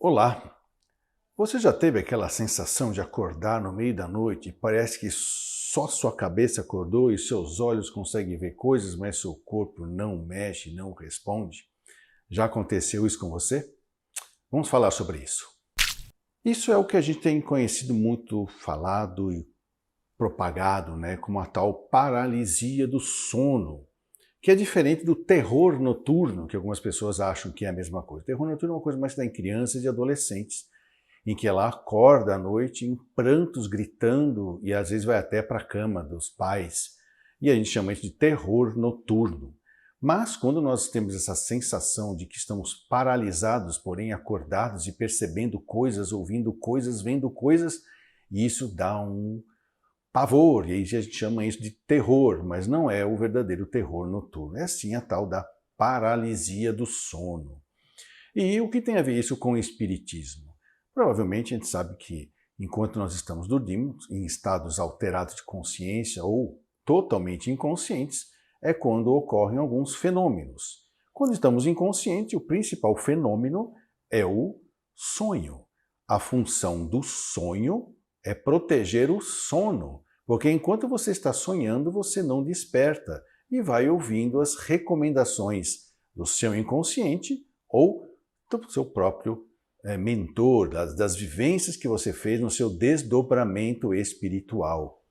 Olá! Você já teve aquela sensação de acordar no meio da noite e parece que só sua cabeça acordou e seus olhos conseguem ver coisas, mas seu corpo não mexe, não responde? Já aconteceu isso com você? Vamos falar sobre isso. Isso é o que a gente tem conhecido muito falado e propagado, como a tal paralisia do sono, que é diferente do terror noturno, que algumas pessoas acham que é a mesma coisa. O terror noturno é uma coisa mais da em crianças e adolescentes, em que ela acorda à noite em prantos, gritando, e às vezes vai até para a cama dos pais. E a gente chama isso de terror noturno. Mas quando nós temos essa sensação de que estamos paralisados, porém acordados e percebendo coisas, ouvindo coisas, vendo coisas, isso dá um pavor, e aí a gente chama isso de terror, mas não é o verdadeiro terror noturno. É sim a tal da paralisia do sono. E o que tem a ver isso com o espiritismo? Provavelmente a gente sabe que enquanto nós estamos dormindo, em estados alterados de consciência ou totalmente inconscientes, é quando ocorrem alguns fenômenos. Quando estamos inconscientes, o principal fenômeno é o sonho. A função do sonho é proteger o sono, porque enquanto você está sonhando, você não desperta e vai ouvindo as recomendações do seu inconsciente ou do seu próprio mentor, das vivências que você fez no seu desdobramento espiritual.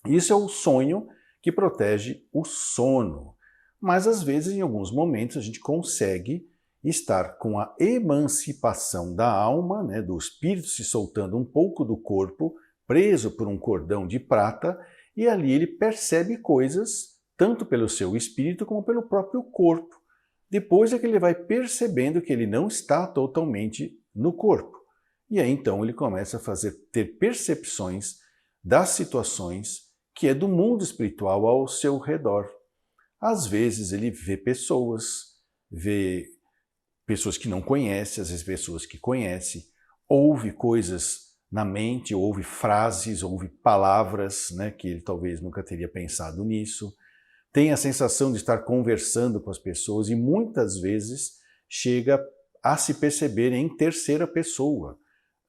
Isso é o sonho que protege o sono. Mas às vezes, em alguns momentos, a gente consegue estar com a emancipação da alma, do espírito se soltando um pouco do corpo, preso por um cordão de prata, e ali ele percebe coisas, tanto pelo seu espírito como pelo próprio corpo. Depois é que ele vai percebendo que ele não está totalmente no corpo. E aí então ele começa a ter percepções das situações que é do mundo espiritual ao seu redor. Às vezes ele vê pessoas que não conhece, às vezes pessoas que conhece, ouve coisas na mente, ouve frases, ouve palavras, que ele talvez nunca teria pensado nisso. Tem a sensação de estar conversando com as pessoas e muitas vezes chega a se perceber em terceira pessoa.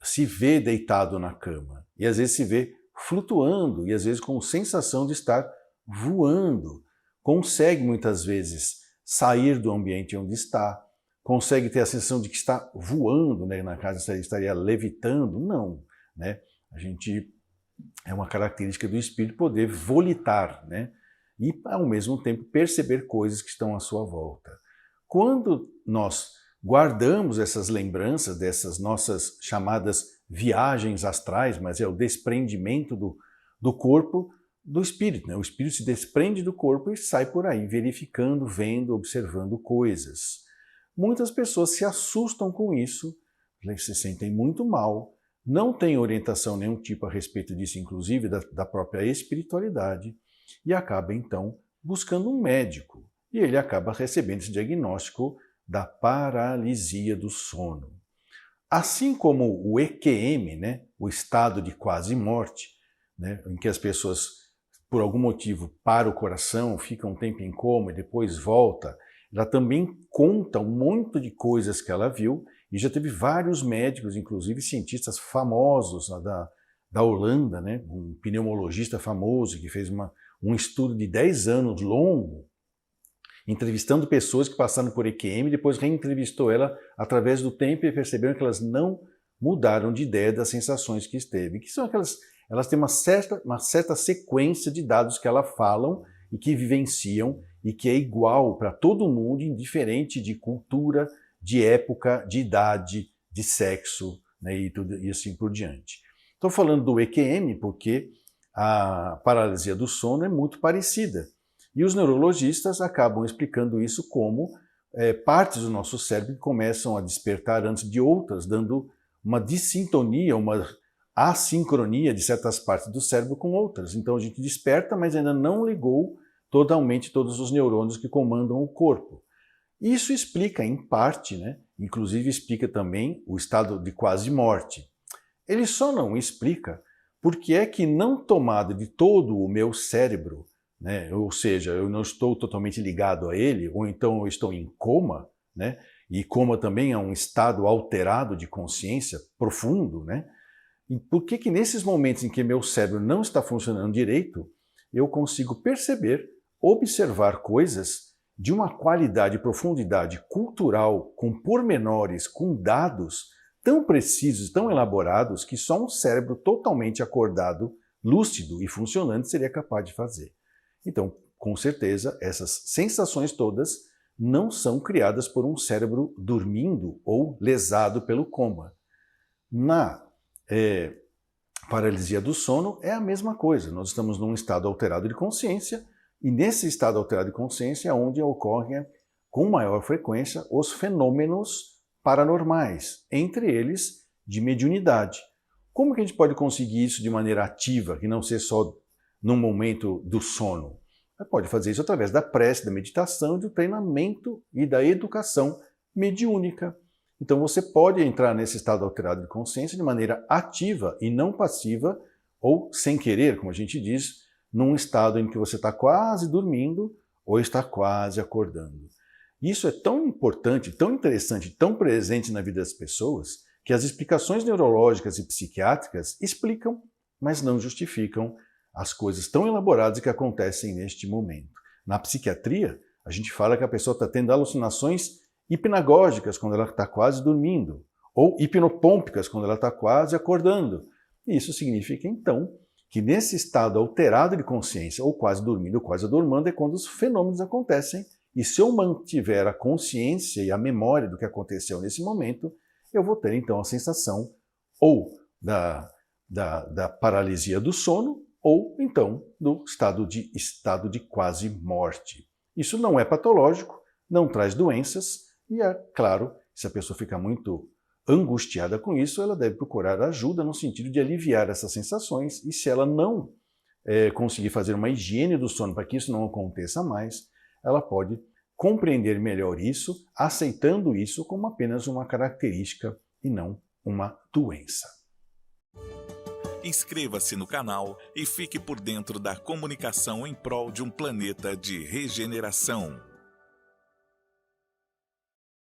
Se vê deitado na cama e às vezes se vê flutuando e às vezes com sensação de estar voando. Consegue muitas vezes sair do ambiente onde está, consegue ter a sensação de que está voando, na casa estaria levitando. Não, é uma característica do espírito poder volitar, e, ao mesmo tempo, perceber coisas que estão à sua volta. Quando nós guardamos essas lembranças dessas nossas chamadas viagens astrais, mas é o desprendimento do corpo do espírito. O espírito se desprende do corpo e sai por aí, verificando, vendo, observando coisas. Muitas pessoas se assustam com isso, se sentem muito mal, não têm orientação nenhum tipo a respeito disso, inclusive da própria espiritualidade, e acaba, então, buscando um médico. E ele acaba recebendo esse diagnóstico da paralisia do sono. Assim como o EQM, o estado de quase morte, em que as pessoas, por algum motivo, param o coração, ficam um tempo em coma e depois volta, ela também conta um monte de coisas que ela viu e já teve vários médicos, inclusive cientistas famosos da Holanda, um pneumologista famoso que fez um estudo de 10 anos longo, entrevistando pessoas que passaram por EQM e depois reentrevistou ela através do tempo e perceberam que elas não mudaram de ideia das sensações que esteve. Que são elas têm uma certa sequência de dados que elas falam e que vivenciam e que é igual para todo mundo, indiferente de cultura, de época, de idade, de sexo, e assim por diante. Estou falando do EQM porque a paralisia do sono é muito parecida. E os neurologistas acabam explicando isso como partes do nosso cérebro começam a despertar antes de outras, dando uma dissintonia, uma assincronia de certas partes do cérebro com outras. Então a gente desperta, mas ainda não ligou totalmente todos os neurônios que comandam o corpo. Isso explica, em parte, inclusive explica também o estado de quase morte. Ele só não explica por que é que não tomado de todo o meu cérebro, ou seja, eu não estou totalmente ligado a ele, ou então eu estou em coma, E coma também é um estado alterado de consciência profundo, né? E por que que nesses momentos em que meu cérebro não está funcionando direito, eu consigo perceber, observar coisas de uma qualidade e profundidade cultural, com pormenores, com dados tão precisos, tão elaborados, que só um cérebro totalmente acordado, lúcido e funcionante seria capaz de fazer. Então, com certeza, essas sensações todas não são criadas por um cérebro dormindo ou lesado pelo coma. Na paralisia do sono é a mesma coisa. Nós estamos num estado alterado de consciência e nesse estado alterado de consciência é onde ocorrem com maior frequência os fenômenos paranormais, entre eles de mediunidade. Como que a gente pode conseguir isso de maneira ativa, que não seja só no momento do sono? Você pode fazer isso através da prece, da meditação, do treinamento e da educação mediúnica. Então você pode entrar nesse estado alterado de consciência de maneira ativa e não passiva, ou sem querer, como a gente diz, num estado em que você está quase dormindo ou está quase acordando. Isso é tão importante, tão interessante, tão presente na vida das pessoas, que as explicações neurológicas e psiquiátricas explicam, mas não justificam as coisas tão elaboradas que acontecem neste momento. Na psiquiatria, a gente fala que a pessoa está tendo alucinações hipnagógicas quando ela está quase dormindo, ou hipnopômpicas quando ela está quase acordando. E isso significa, então, que nesse estado alterado de consciência, ou quase dormindo, ou quase adormando, é quando os fenômenos acontecem. E se eu mantiver a consciência e a memória do que aconteceu nesse momento, eu vou ter, então, a sensação ou da paralisia do sono, ou, então, do estado de quase morte. Isso não é patológico, não traz doenças, e é claro, se a pessoa fica muito angustiada com isso, ela deve procurar ajuda no sentido de aliviar essas sensações, e se ela não conseguir fazer uma higiene do sono para que isso não aconteça mais, ela pode compreender melhor isso, aceitando isso como apenas uma característica e não uma doença. Inscreva-se no canal e fique por dentro da comunicação em prol de um planeta de regeneração.